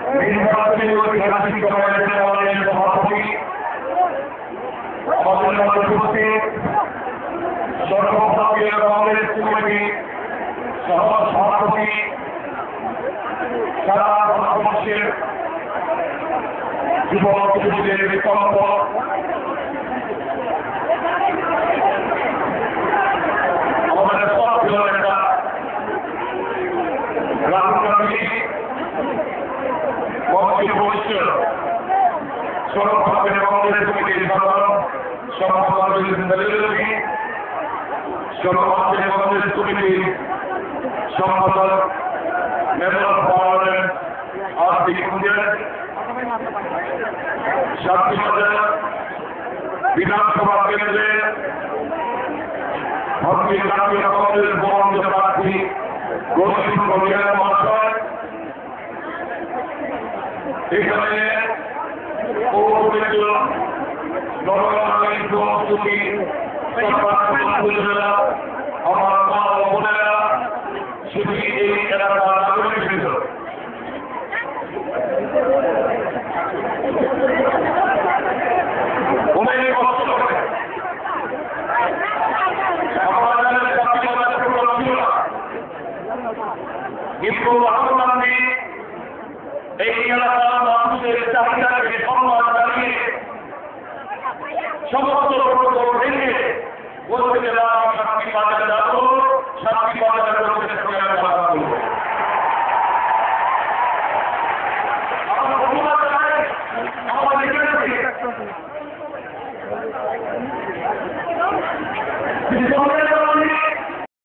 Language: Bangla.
নির্বাচনী ঐতিহাসিক কমিটির আমাদের সভাপতি আমাদের মধ্যে উপস্থিত সর্বভারতীয় কংগ্রেস কমিটি সহ সভাপতি সারা ভারতবর্ষের যুবক যুবতীদের বিকল্প আমাদের সব নেতা রাহুল গান্ধী ভবিষ্যৎ সর্বভারতীয় কংগ্রেস কমিটির সাধারণ সম্পাদক সর্বভারতীয় কংগ্রেস কমিটির সম্পাদক মেম্বার অফ পার্লামেন্ট আর্থিক শান্তিবাজার বিধানসভা কেন্দ্রের ভারতীয় জাতীয় কংগ্রেস মনোনীত প্রার্থী গৌতম গম্ভীর মহাশয়, এখানে আমার মা ও বোনেরা শুধু এই এলাকার নাগরিক ছিল। কিন্তু রাহুল গান্ধী এই এলাকার মানুষের চাহিদাকে সম্মান জানিয়ে সমস্ত প্রকল্প ভেঙে বলতে গেলাম শান্তি বাজার যাবো